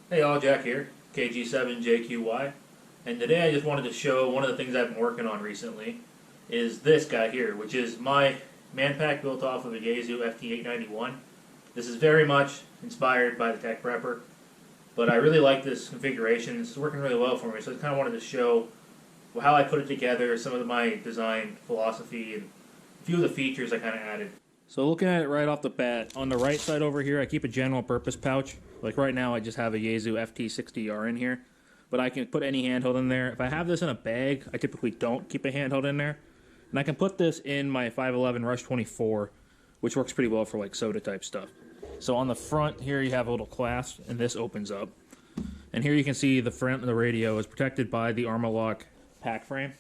Hey all, Jack here, KG7JQY, and today I just wanted to show one of the things I've been working on recently is this guy here, which is my Manpack built off of a Yaesu FT-891. This is very much inspired by the Tech Prepper, but I really like this configuration. It's working really well for me, so I kind of wanted to show how I put it together, some of my design philosophy, and a few of the features I kind of added. So looking at it right off the bat, on the right side over here I keep a general purpose pouch. Like right now I just have a Yaesu FT-891 in here, but I can put any handheld in there. If I have this in a bag, I typically don't keep a handheld in there. And I can put this in my 511 Rush 24, which works pretty well for like soda type stuff. So on the front here you have a little clasp, and this opens up. And here you can see the front of the radio is protected by the Armoloq pack frame,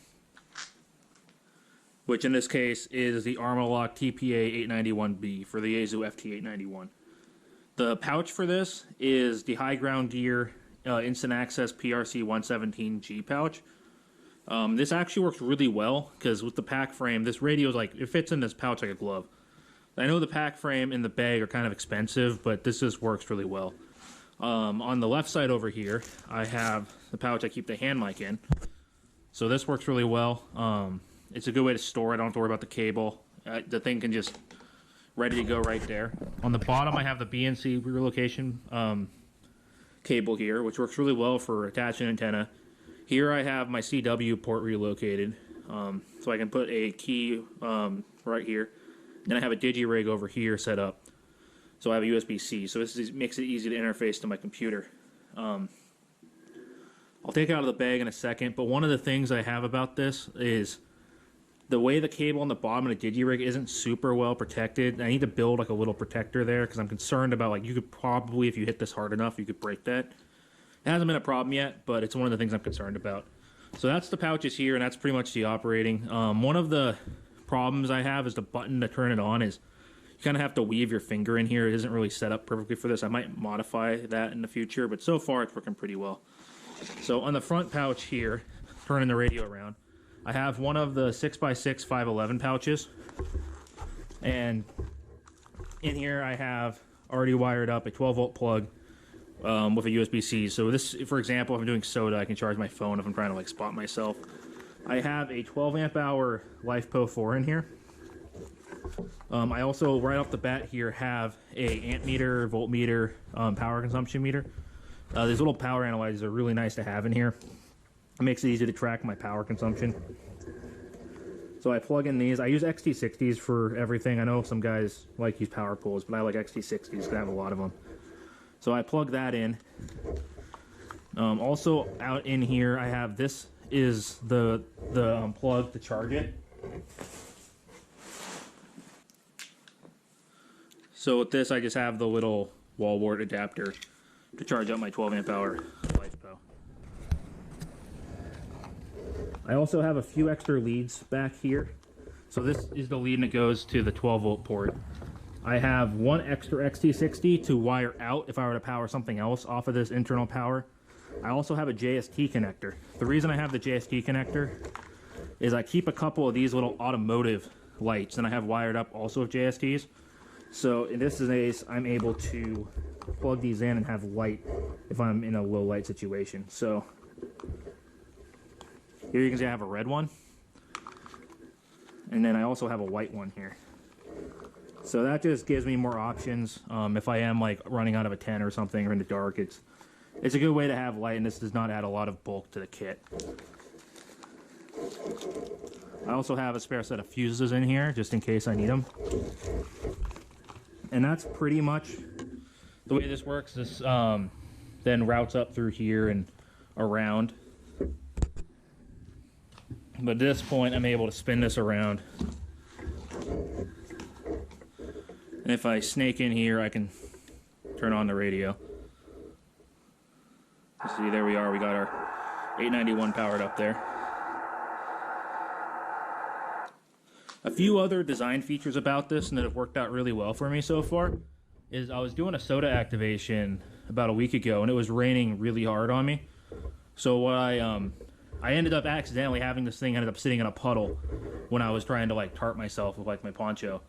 which in this case is the Armoloq TPA-891B for the Yaesu FT-891. The pouch for this is the High Ground Gear Instant Access PRC-117G pouch. This actually works really well because with the pack frame, this radio is like, it fits in this pouch like a glove. I know the pack frame and the bag are kind of expensive, but this just works really well. On the left side over here, I have the pouch I keep the hand mic in. So this works really well. It's a good way to store it. I don't have to worry about the cable. The thing can just ready to go right there. On the bottom, I have the BNC relocation cable here, which works really well for attaching antenna. Here I have my CW port relocated, so I can put a key right here. Then I have a digi-rig over here set up, so I have a USB-C. So this makes it easy to interface to my computer. I'll take it out of the bag in a second, but one of the things I have about this is the way the cable on the bottom of the digi-rig isn't super well protected. I need to build like a little protector there because I'm concerned about, like, you could probably, if you hit this hard enough, you could break that. It hasn't been a problem yet, but it's one of the things I'm concerned about. So that's the pouches here, and that's pretty much the operating. One of the problems I have is the button to turn it on is you kind of have to weave your finger in here. It isn't really set up perfectly for this. I might modify that in the future, but so far it's working pretty well. So on the front pouch here, turning the radio around, I have one of the 6x6 511 pouches, and in here I have already wired up a 12-volt plug with a USB-C. So this, for example, if I'm doing soda, I can charge my phone if I'm trying to like spot myself. I have a 12 amp hour LiFePO 4 in here. I also, right off the bat here, have a amp meter, voltmeter, power consumption meter. These little power analyzers are really nice to have in here. It makes it easy to track my power consumption. So I plug in these. I use XT60s for everything. I know some guys like use power pools, but I like XT60s because I have a lot of them. So I plug that in. Also out in here, I have this is the plug to charge it. So with this, I just have the little wall wart adapter to charge up my 12 amp hour LiFePO. I also have a few extra leads back here. So this is the lead that goes to the 12 volt port. I have one extra XT60 to wire out if I were to power something else off of this internal power. I also have a JST connector. The reason I have the JST connector is I keep a couple of these little automotive lights, and I have wired up also with JSTs. So in this case, I'm able to plug these in and have light if I'm in a low light situation. So here you can see I have a red one, and then I also have a white one here. So that just gives me more options. If I am like running out of a 10 or something or in the dark, it's a good way to have light, and this does not add a lot of bulk to the kit. I also have a spare set of fuses in here just in case I need them. And that's pretty much the way this works. This then routes up through here and around. But at this point, I'm able to spin this around. And if I snake in here, I can turn on the radio. See, there we are. We got our 891 powered up there. A few other design features about this and that have worked out really well for me so far is I was doing a soda activation about a week ago, and it was raining really hard on me. So what I ended up accidentally having this thing ended up sitting in a puddle when I was trying to like tarp myself with like my poncho.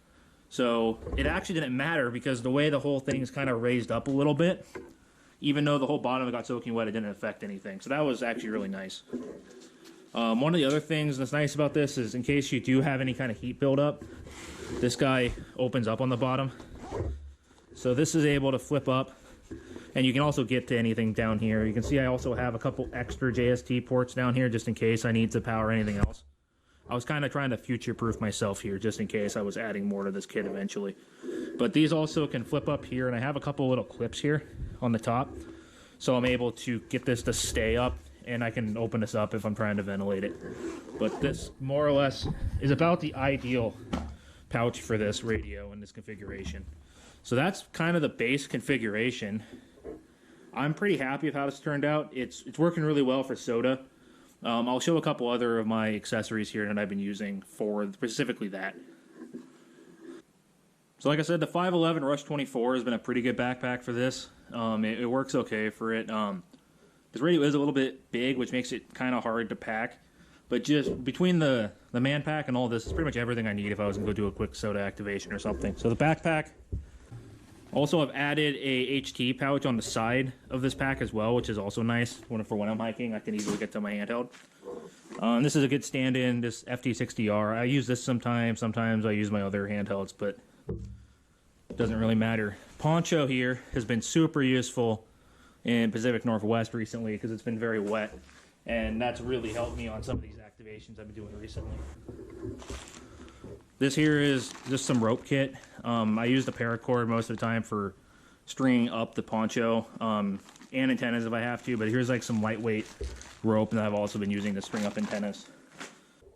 So it actually didn't matter because the way the whole thing's kind of raised up a little bit, even though the whole bottom got soaking wet, it didn't affect anything. So that was actually really nice. One of the other things that's nice about this is in case you do have any kind of heat buildup, this guy opens up on the bottom. So this is able to flip up, and you can also get to anything down here. You can see I also have a couple extra JST ports down here just in case I need to power anything else. I was kind of trying to future-proof myself here just in case I was adding more to this kit eventually. But these also can flip up here, and I have a couple little clips here on the top. So I'm able to get this to stay up, and I can open this up if I'm trying to ventilate it. But this, more or less, is about the ideal pouch for this radio in this configuration. So that's kind of the base configuration. I'm pretty happy with how this turned out. It's working really well for soda. I'll show a couple other of my accessories here that I've been using for specifically that. So like I said, the 511 Rush 24 has been a pretty good backpack for this. It works okay for it. This radio is a little bit big, which makes it kind of hard to pack. But just between the Manpack and all this, it's pretty much everything I need if I was going to go do a quick soda activation or something. So the backpack. Also, I've added a HT pouch on the side of this pack as well, which is also nice. For when I'm hiking, I can easily get to my handheld. This is a good stand-in, this FT-60R. I use this sometimes. Sometimes I use my other handhelds, but it doesn't really matter. Poncho here has been super useful in Pacific Northwest recently because it's been very wet. And that's really helped me on some of these activations I've been doing recently. This here is just some rope kit. I use the paracord most of the time for stringing up the poncho and antennas if I have to, but here's like some lightweight rope that I've also been using to string up antennas.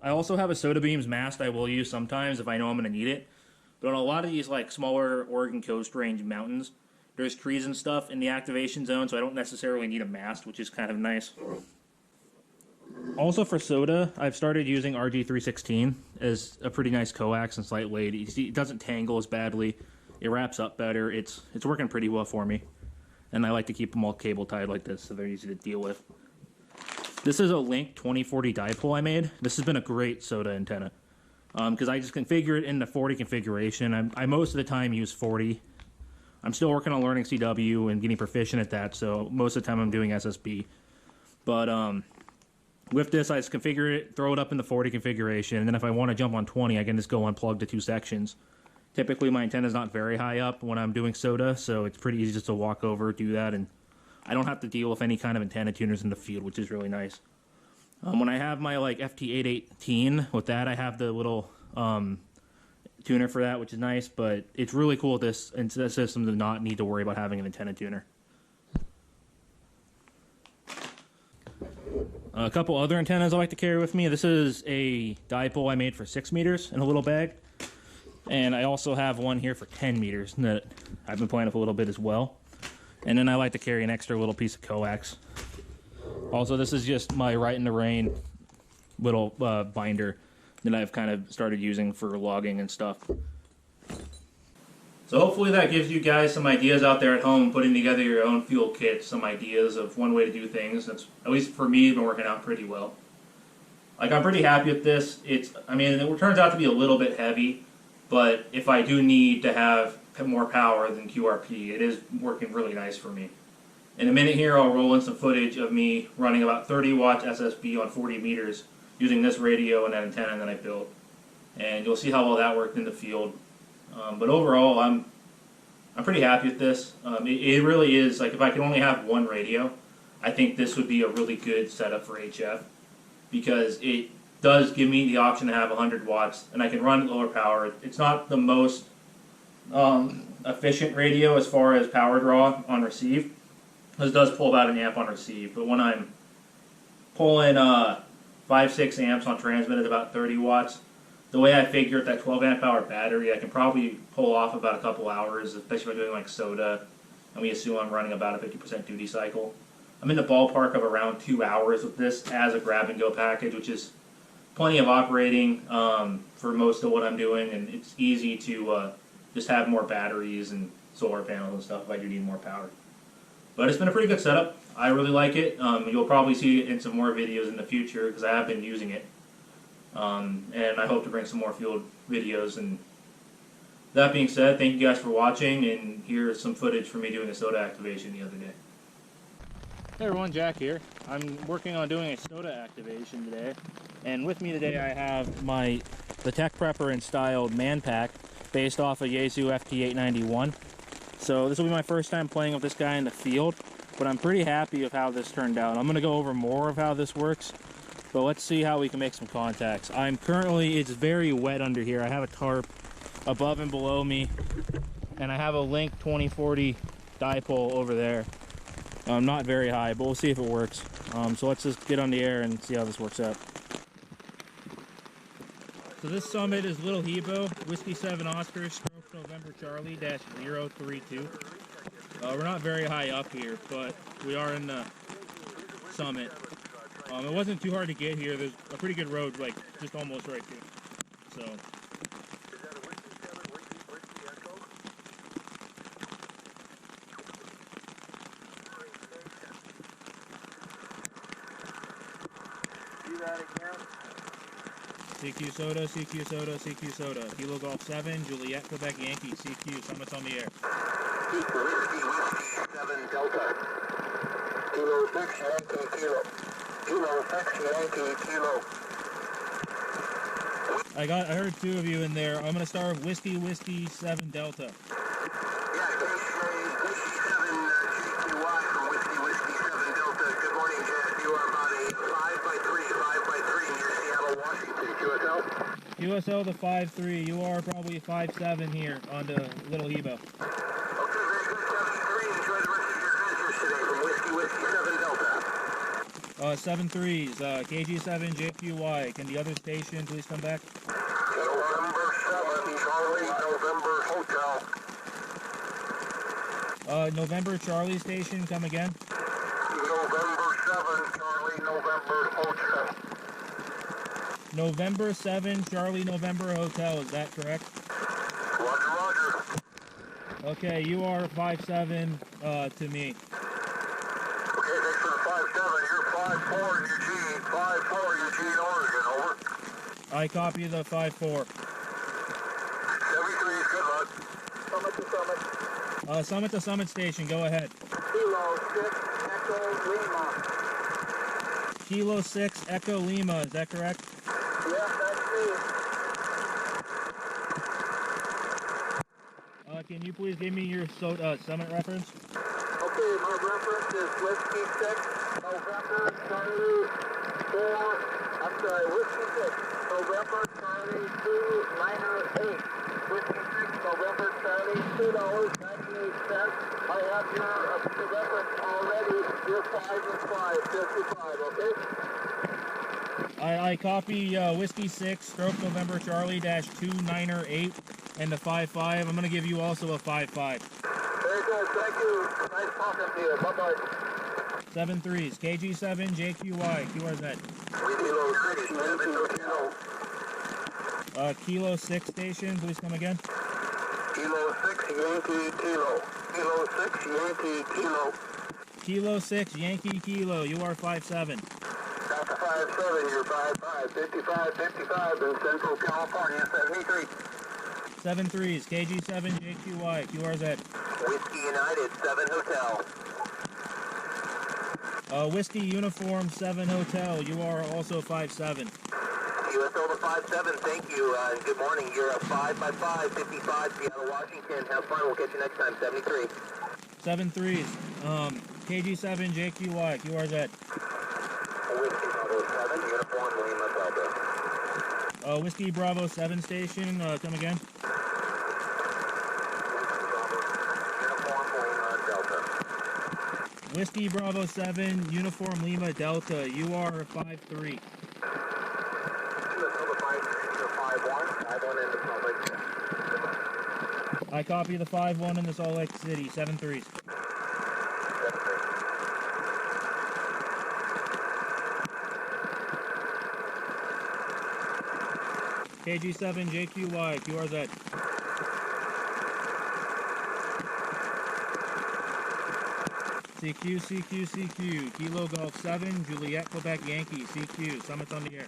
I also have a Soda Beams mast I will use sometimes if I know I'm going to need it, but on a lot of these like smaller Oregon Coast Range mountains, there's trees and stuff in the activation zone, so I don't necessarily need a mast, which is kind of nice. Also for soda, I've started using RG316 as a pretty nice coax and lightweight. It doesn't tangle as badly. It wraps up better. It's working pretty well for me. And I like to keep them all cable tied like this so they're easy to deal with. This is a Link 2040 dipole I made. This has been a great soda antenna. Because I just configure it in the 40 configuration. I most of the time use 40. I'm still working on learning CW and getting proficient at that, so most of the time I'm doing SSB. But with this, I just configure it, throw it up in the 40 configuration, and then if I want to jump on 20, I can just go unplug the two sections. Typically, my antenna is not very high up when I'm doing soda, so it's pretty easy just to walk over, do that, and I don't have to deal with any kind of antenna tuners in the field, which is really nice. When I have my like FT-818, with that I have the little tuner for that, which is nice, but it's really cool with this system to not need to worry about having an antenna tuner. A couple other antennas I like to carry with me. This is a dipole I made for 6 meters in a little bag. And I also have one here for 10 meters that I've been playing with a little bit as well. And then I like to carry an extra little piece of coax. Also, this is just my Right in the Rain little binder that I've kind of started using for logging and stuff. So hopefully that gives you guys some ideas out there at home, putting together your own fuel kit, some ideas of one way to do things. That's, at least for me, been working out pretty well. Like, I'm pretty happy with this. I mean, it turns out to be a little bit heavy, but if I do need to have more power than QRP, it is working really nice for me. In a minute here, I'll roll in some footage of me running about 30 watts SSB on 40 meters using this radio and that antenna that I built. And you'll see how well that worked in the field. But overall, I'm pretty happy with this. It really is, like, if I could only have one radio, I think this would be a really good setup for HF, because it does give me the option to have 100 watts, and I can run at lower power. It's not the most efficient radio as far as power draw on receive. This does pull about an amp on receive, but when I'm pulling 5-6 amps on transmit at about 30 watts, the way I figure it, that 12 amp hour battery, I can probably pull off about a couple hours, especially if I'm doing like soda, and we assume I'm running about a 50% duty cycle. I'm in the ballpark of around 2 hours with this as a grab-and-go package, which is plenty of operating for most of what I'm doing, and it's easy to just have more batteries and solar panels and stuff if I do need more power. But it's been a pretty good setup. I really like it. You'll probably see it in some more videos in the future because I have been using it. And I hope to bring some more field videos. And that being said, thank you guys for watching, and here's some footage from me doing a soda activation the other day. Hey everyone, Jack here. I'm working on doing a soda activation today, and with me today I have the Tech Prepper and styled Manpack based off a Yaesu FT-891. So this will be my first time playing with this guy in the field, but I'm pretty happy with how this turned out. I'm going to go over more of how this works, but let's see how we can make some contacts. It's very wet under here. I have a tarp above and below me, and I have a Link 2040 dipole over there. Not very high, but we'll see if it works. So let's just get on the air and see how this works out. So this summit is Little Hebo, Whiskey 7 Oscar, stroke November Charlie -032. We're not very high up here, but we are in the summit. It wasn't too hard to get here. There's a pretty good road, like just almost right here. So. CQ Soda, CQ Soda, CQ Soda. Kilo Golf 7, Juliet, Quebec Yankee, CQ, Summit's on the air. Whiskey 7 Delta. Kilo 6 Yankee Kilo. Kilo 6 Yankee Kilo. I heard two of you in there. I'm gonna start with Whiskey 7 Delta. Yeah, Whiskey 7 JQY from Whiskey 7 Delta. Good morning, Jack. You are about a 5x3 near Seattle, Washington. QSL? QSL to 5-3. You are probably 5-7 here on the Little Hebo. Okay, very good. 7-3. Enjoy the rest of your answers today from Whiskey 7 Delta. 7-3s. KG7JQY. Can the other station please come back? November 7, Charlie, November Hotel. November Charlie station, come again. November 7, Charlie, November Hotel. November 7, Charlie, November Hotel. Is that correct? Roger, roger. Okay, you are 5-7 to me. Okay, thanks for the 5-7. You're 5-4 Eugene. 5-4 Eugene, Oregon. Over. I copy the 5-4. 73 is good luck. Summit to summit. Summit to summit station, go ahead. Kilo 6 Echo Lima. Kilo 6 Echo Lima, is that correct? Yes, that's me. Can you please give me your summit reference? Okay, my reference is Whiskey 6 November Charlie 4. I'm sorry, Whiskey 6 November Charlie 298. Whiskey 6 November Charlie $2.98. I have your reference already. You're 5 and 5, 55, okay? I copy Whiskey 6 stroke November Charlie -298 and the 5-5. I'm going to give you also a 5-5. Very good, thank you. Nice talking to you. Bye-bye. 7-3s. KG7JQY. QRZ. Kilo 6 Yankee Kilo. Kilo 6 station, please come again. Kilo 6 Yankee Kilo. Kilo 6 Yankee Kilo. Kilo 6 Yankee Kilo. You are 5-7. That's a 5-7. You're 5-5. 55 in Central California. 73. 7-3s. KG7JQY. QRZ. Whiskey United 7 Hotel. Whiskey Uniform 7 Hotel. You are also 5-7. QSL to 5-7. Thank you. And good morning. You're a 5x5. 55 Seattle, Washington. Have fun. We'll catch you next time. 73. 7-3s. KG7JQY. QRZ. Whiskey Bravo 7. Uniform Lima Delta. Whiskey Bravo 7 station. Come again. Whiskey Bravo 7, Uniform Lima Delta. You are 5-3. I copy the 5-1 in the Salt Lake City. 7-3s. KG7JQY. QRZ. CQ. Kilo Golf 7, Juliet, Quebec Yankee, CQ, Summit's on the air.